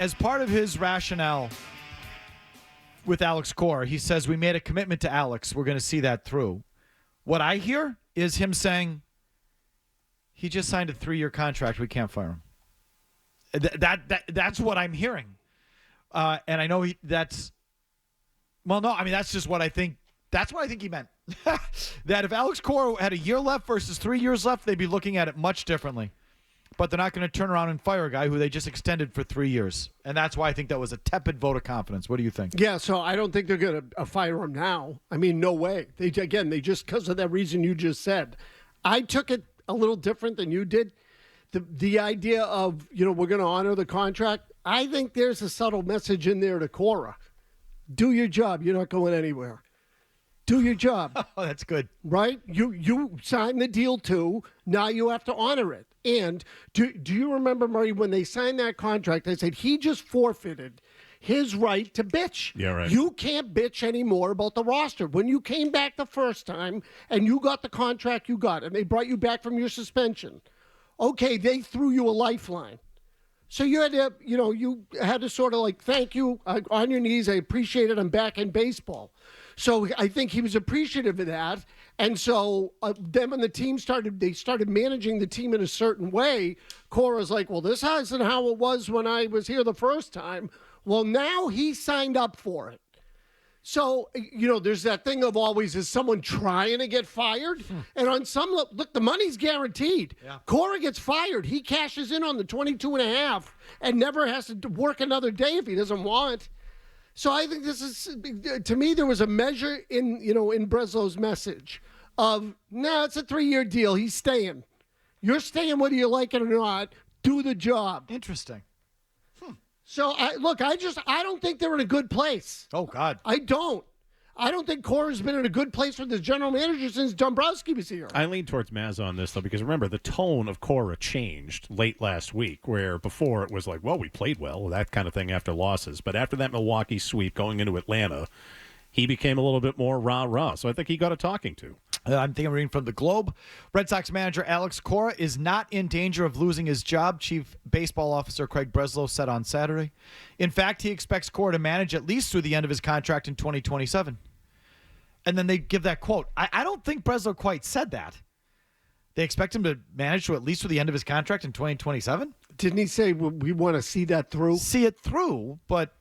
as part of his rationale with Alex Cora, he says, we made a commitment to Alex. We're going to see that through. What I hear is him saying, he just signed a 3-year contract. We can't fire him. That's what I'm hearing. And I know that's just what I think. That's what I think he meant. That if Alex Cora had a year left versus 3 years left, they'd be looking at it much differently. But they're not going to turn around and fire a guy who they just extended for 3 years. And that's why I think that was a tepid vote of confidence. What do you think? Yeah, so I don't think they're going to fire him now. I mean, no way. They just, because of that reason you just said. I took it a little different than you did. The idea of, we're going to honor the contract, I think there's a subtle message in there to Cora. Do your job. You're not going anywhere. Do your job. Oh, that's good. Right? You signed the deal too. Now you have to honor it. And do you remember, Murray, when they signed that contract, they said he just forfeited his right to bitch. Yeah, right. You can't bitch anymore about the roster. When you came back the first time and you got the contract you got and they brought you back from your suspension, okay, they threw you a lifeline. So you had to, you had to sort of like, thank you, on your knees, I appreciate it, I'm back in baseball. So I think he was appreciative of that. And so then when the team started managing the team in a certain way, Cora's like, well, this isn't how it was when I was here the first time. Well, now he signed up for it. So, there's that thing of always, is someone trying to get fired? And on some, look, the money's guaranteed. Yeah. Cora gets fired. He cashes in on the 22.5 and never has to work another day if he doesn't want. So I think this is, to me, there was a measure in Breslow's message of, it's a 3-year deal. He's staying. You're staying whether you like it or not. Do the job. Interesting. So, I don't think they're in a good place. Oh, God. I don't think Cora's been in a good place with his general manager since Dombrowski was here. I lean towards Mazz on this, though, because remember, the tone of Cora changed late last week, where before it was like, well, we played well, that kind of thing after losses. But after that Milwaukee sweep going into Atlanta, he became a little bit more rah-rah. So I think he got a talking to. I'm reading from the Globe. Red Sox manager Alex Cora is not in danger of losing his job, Chief Baseball Officer Craig Brezlow said on Saturday. In fact, he expects Cora to manage at least through the end of his contract in 2027. And then they give that quote. I don't think Brezlow quite said that. They expect him to manage to at least through the end of his contract in 2027? Didn't he say we want to see that through? See it through, but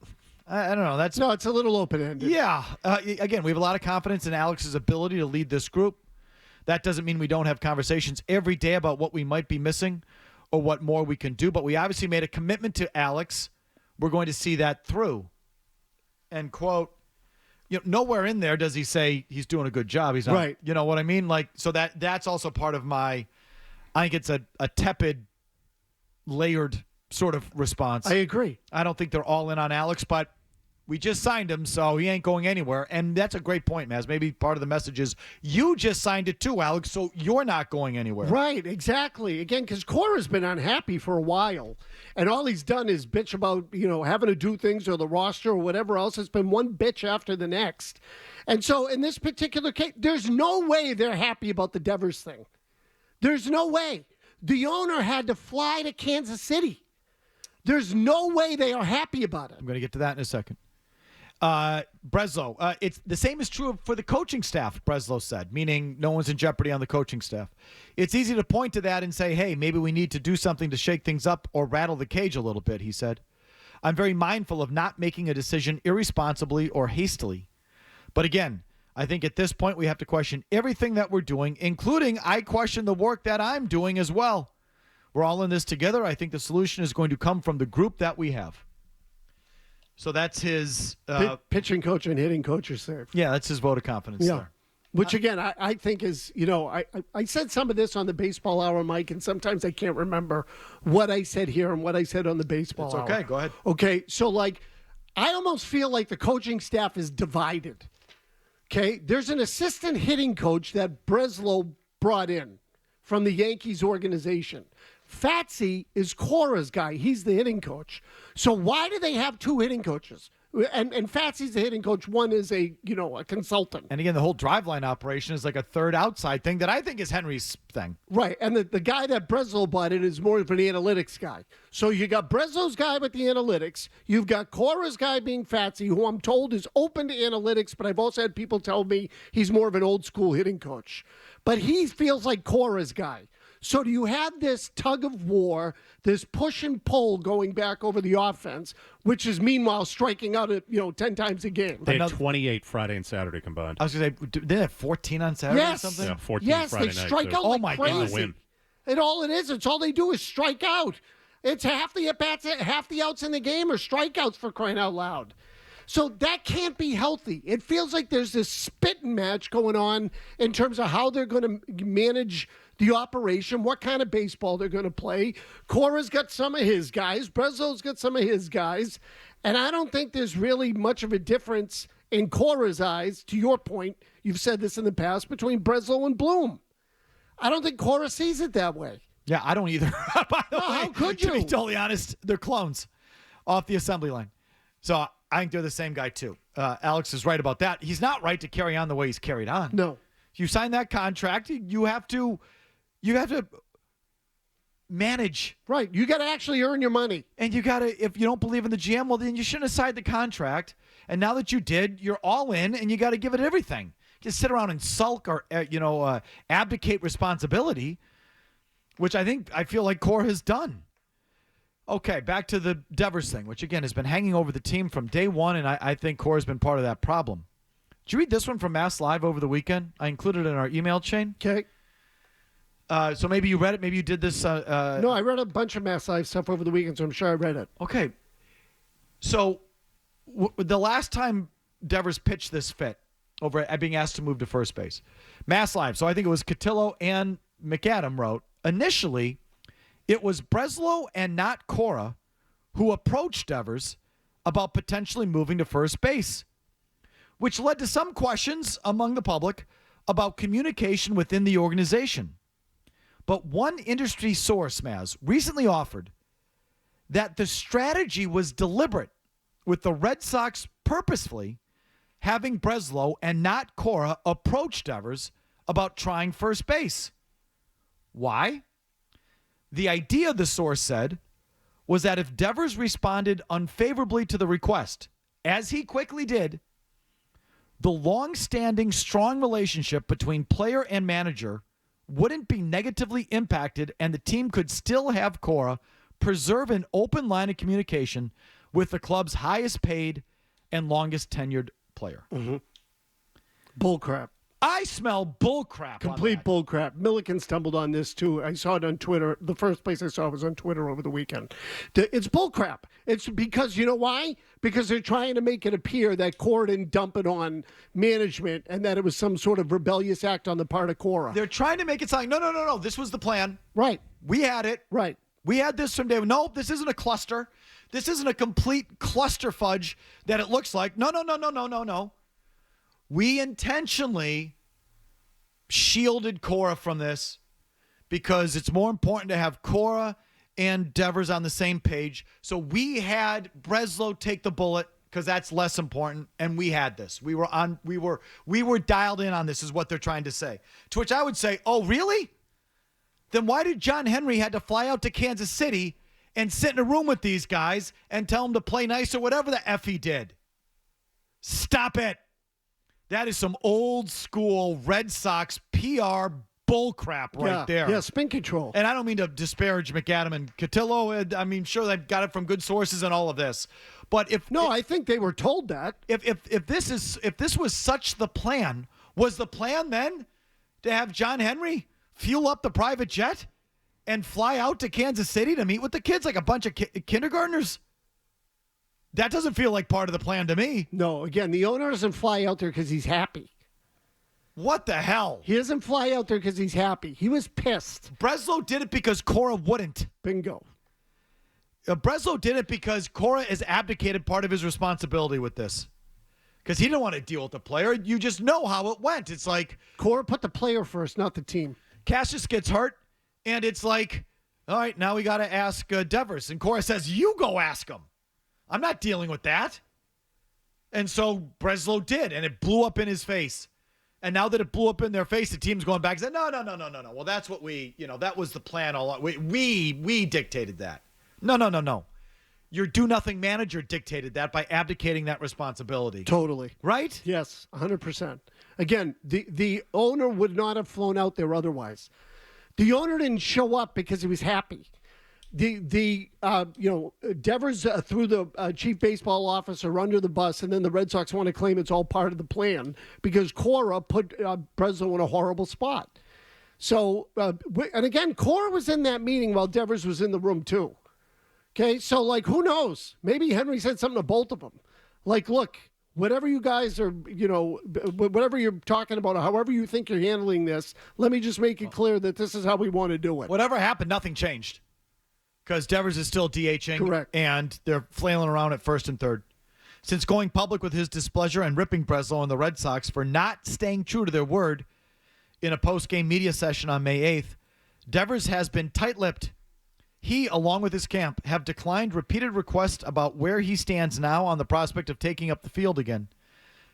I don't know. No, it's a little open-ended. Yeah. Again, we have a lot of confidence in Alex's ability to lead this group. That doesn't mean we don't have conversations every day about what we might be missing or what more we can do. But we obviously made a commitment to Alex. We're going to see that through. And quote, nowhere in there does he say he's doing a good job. He's not, right. You know what I mean? Like, so that's also part of my, I think it's a tepid, layered sort of response. I agree. I don't think they're all in on Alex, but we just signed him, so he ain't going anywhere. And that's a great point, Mazz. Maybe part of the message is you just signed it too, Alex, so you're not going anywhere. Right, exactly. Again, because Cora's been unhappy for a while, and all he's done is bitch about, having to do things or the roster or whatever else. It's been one bitch after the next. And so in this particular case, there's no way they're happy about the Devers thing. There's no way. The owner had to fly to Kansas City. There's no way they are happy about it. I'm going to get to that in a second. Brezlo, it's the same is true for the coaching staff, Breslow said, meaning no one's in jeopardy on the coaching staff. It's easy to point to that and say, hey, maybe we need to do something to shake things up or rattle the cage a little bit, he said. I'm very mindful of not making a decision irresponsibly or hastily. But again, I think at this point we have to question everything that we're doing, including I question the work that I'm doing as well. We're all in this together. I think the solution is going to come from the group that we have. So that's his pitching coach and hitting coach are safe. Yeah, that's his vote of confidence there. Which, again, I think is, I said some of this on the Baseball Hour, Mike, and sometimes I can't remember what I said here and what I said on the Baseball Hour. It's okay. Go ahead. Okay, so, I almost feel like the coaching staff is divided. Okay, there's an assistant hitting coach that Breslow brought in from the Yankees organization. Fatsy is Cora's guy. He's the hitting coach. So why do they have two hitting coaches? And Fatsy's the hitting coach. One is a consultant. And again, the whole driveline operation is like a third outside thing that I think is Henry's thing. Right. And the guy that Brezlo bought in is more of an analytics guy. So you got Breslow's guy with the analytics. You've got Cora's guy being Fatsy, who I'm told is open to analytics, but I've also had people tell me he's more of an old school hitting coach. But he feels like Cora's guy. So do you have this tug of war, this push and pull going back over the offense, which is meanwhile striking out at 10 times a game? They had 28 Friday and Saturday combined. I was going to say, did they have 14 on Saturday Yes. or something? Yeah, 14 Yes, Friday they night, strike too. out Oh like my God. crazy. And the win. And all it is, it's all they do is strike out. It's half the at-bats, half the outs in the game are strikeouts, for crying out loud. So that can't be healthy. It feels like there's this spitting match going on in terms of how they're going to manage the operation, what kind of baseball they're going to play. Cora's got some of his guys. Breslow's got some of his guys. And I don't think there's really much of a difference in Cora's eyes, to your point, you've said this in the past, between Brezlo and Bloom. I don't think Cora sees it that way. Yeah, I don't either. By the way, how could to be you? totally honest, they're clones off the assembly line. So I think they're the same guy, too. Alex is right about that. He's not right to carry on the way he's carried on. No. You sign that contract, you have to manage. Right. You got to actually earn your money. And you got to, if you don't believe in the GM, well, then you shouldn't have signed the contract. And now that you did, you're all in, and you got to give it everything. Just sit around and sulk or, abdicate responsibility, which I feel like Cora has done. Okay, back to the Devers thing, which, again, has been hanging over the team from day one, and I think Cora's been part of that problem. Did you read this one from Mass Live over the weekend? I included it in our email chain. Okay. So maybe you read it. Maybe you did this. No, I read a bunch of Mass Live stuff over the weekend, so I'm sure I read it. Okay. So the last time Devers pitched this fit over at being asked to move to first base, Mass Live, so I think it was Cotillo and McAdam wrote, initially, it was Breslow and not Cora who approached Devers about potentially moving to first base, which led to some questions among the public about communication within the organization. But one industry source, Mazz, recently offered that the strategy was deliberate, with the Red Sox purposefully having Breslow and not Cora approach Devers about trying first base. Why? The idea, the source said, was that if Devers responded unfavorably to the request, as he quickly did, the long-standing strong relationship between player and manager wouldn't be negatively impacted, and the team could still have Cora preserve an open line of communication with the club's highest paid and longest tenured player. Mm-hmm. Bullcrap. I smell bullcrap. Complete bullcrap. Milliken stumbled on this too. I saw it on Twitter. The first place I saw it was on Twitter over the weekend. It's bullcrap. It's because, you know why? Because they're trying to make it appear that Cora didn't dump it on management and that it was some sort of rebellious act on the part of Cora. They're trying to make it sound like, no. This was the plan. Right. We had it. Right. We had this from day one. No, this isn't a cluster. This isn't a complete cluster fudge that it looks like. No. We intentionally shielded Cora from this because it's more important to have Cora and Devers on the same page. So we had Breslow take the bullet because that's less important, and we had this. We were dialed in on this, is what they're trying to say. To which I would say, oh, really? Then why did John Henry had to fly out to Kansas City and sit in a room with these guys and tell them to play nice or whatever the F he did? Stop it. That is some old school Red Sox PR bullcrap right there. Yeah, spin control. And I don't mean to disparage McAdam and Cotillo. I mean, sure, they've got it from good sources and all of this. But I think they were told that. If this was such the plan, was the plan then to have John Henry fuel up the private jet and fly out to Kansas City to meet with the kids like a bunch of kindergartners? That doesn't feel like part of the plan to me. No, again, the owner doesn't fly out there because he's happy. What the hell? He doesn't fly out there because he's happy. He was pissed. Breslow did it because Cora wouldn't. Bingo. Breslow did it because Cora has abdicated part of his responsibility with this. Because he didn't want to deal with the player. You just know how it went. It's like Cora put the player first, not the team. Cassius gets hurt, and it's like, all right, now we got to ask Devers. And Cora says, you go ask him. I'm not dealing with that. And so Breslow did, and it blew up in his face. And now that it blew up in their face, the team's going back and saying, no. Well, that's what that was the plan all along. We dictated that. No. Your do-nothing manager dictated that by abdicating that responsibility. Totally. Right? Yes, 100%. Again, the owner would not have flown out there otherwise. The owner didn't show up because he was happy. Devers threw the chief baseball officer under the bus, and then the Red Sox want to claim it's all part of the plan because Cora put Brezlo in a horrible spot. So, and again, Cora was in that meeting while Devers was in the room too. Okay, so who knows? Maybe Henry said something to both of them. Look, whatever you guys are, whatever you're talking about, or however you think you're handling this, let me just make it clear that this is how we want to do it. Whatever happened, nothing changed. Because Devers is still DHing. Correct. And they're flailing around at first and third. Since going public with his displeasure and ripping Brezlo and the Red Sox for not staying true to their word in a post-game media session on May 8th, Devers has been tight-lipped. He, along with his camp, have declined repeated requests about where he stands now on the prospect of taking up the field again.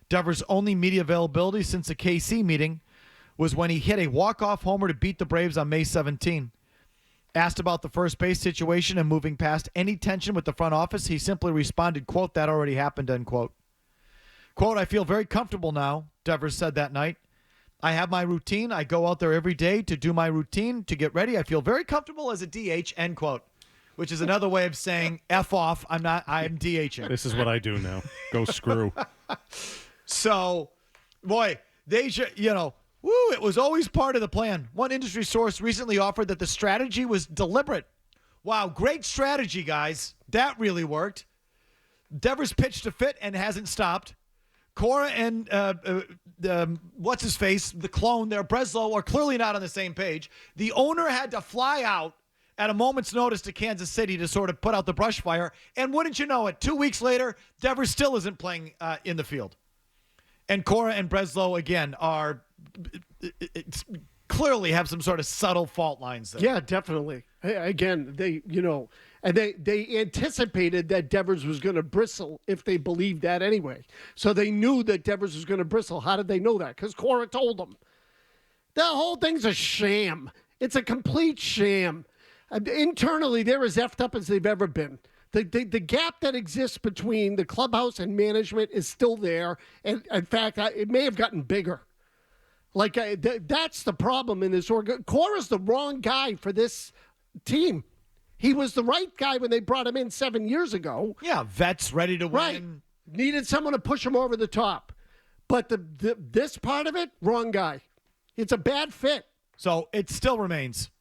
Devers' only media availability since the KC meeting was when he hit a walk-off homer to beat the Braves on May 17. Asked about the first base situation and moving past any tension with the front office, he simply responded, quote, "That already happened," end quote. Quote, "I feel very comfortable now," Devers said that night. "I have my routine. I go out there every day to do my routine, to get ready. I feel very comfortable as a DH," end quote. Which is another way of saying, F off, I'm DHing. This is what I do now. Go screw. So, boy, they should, it was always part of the plan. One industry source recently offered that the strategy was deliberate. Wow, great strategy, guys. That really worked. Devers pitched to fit and hasn't stopped. Cora and what's-his-face, the clone there, Brezlo, are clearly not on the same page. The owner had to fly out at a moment's notice to Kansas City to sort of put out the brush fire. And wouldn't you know it, 2 weeks later, Devers still isn't playing in the field. And Cora and Brezlo, again, are clearly have some sort of subtle fault lines there. Yeah, definitely. Again, they anticipated that Devers was going to bristle if they believed that anyway. So they knew that Devers was going to bristle. How did they know that? Because Cora told them. The whole thing's a sham. It's a complete sham. Internally, they're as effed up as they've ever been. The gap that exists between the clubhouse and management is still there. And in fact, it may have gotten bigger. That's the problem in this org. Cora's the wrong guy for this team. He was the right guy when they brought him in 7 years ago. Yeah, vets ready to win. Right. Needed someone to push him over the top. But this part of it, wrong guy. It's a bad fit. So it still remains.